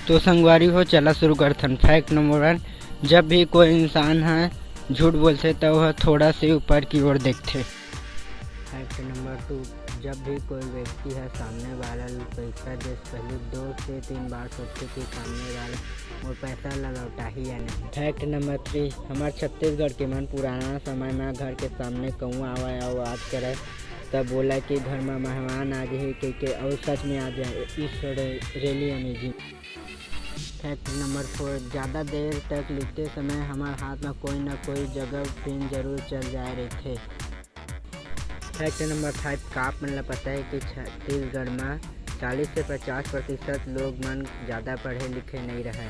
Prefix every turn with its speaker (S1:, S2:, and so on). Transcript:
S1: तो संगवारी हो, चला शुरू करथन। फैक्ट नंबर 1, जब भी कोई इंसान है झूठ बोलते तो वह थोड़ा से ऊपर की ओर देखते। फैक्ट नंबर 2, जब भी कोई व्यक्ति है सामने वाला पैसा दे पहले 2 से 3 बार सोचते कि सामने वाला वो पैसा लौटा ही या नहीं। फैक्ट नंबर 3, हमारे छत्तीसगढ़ के मन पुराना समय में घर के सामने कौआ आवा और बात करे तब बोला कि घर में मेहमान आ गए के और सच में आ जाए, इस रियली अमेजिंग। फैक्ट नंबर 4, ज़्यादा देर तक लिखते समय हमारे हाथ में कोई ना कोई जगह पेन जरूर चल जाए रहते। फैक्ट नंबर 5, का आप मतलब पता है कि छत्तीसगढ़ में 40 से 50% लोग मन ज़्यादा पढ़े लिखे नहीं रहे।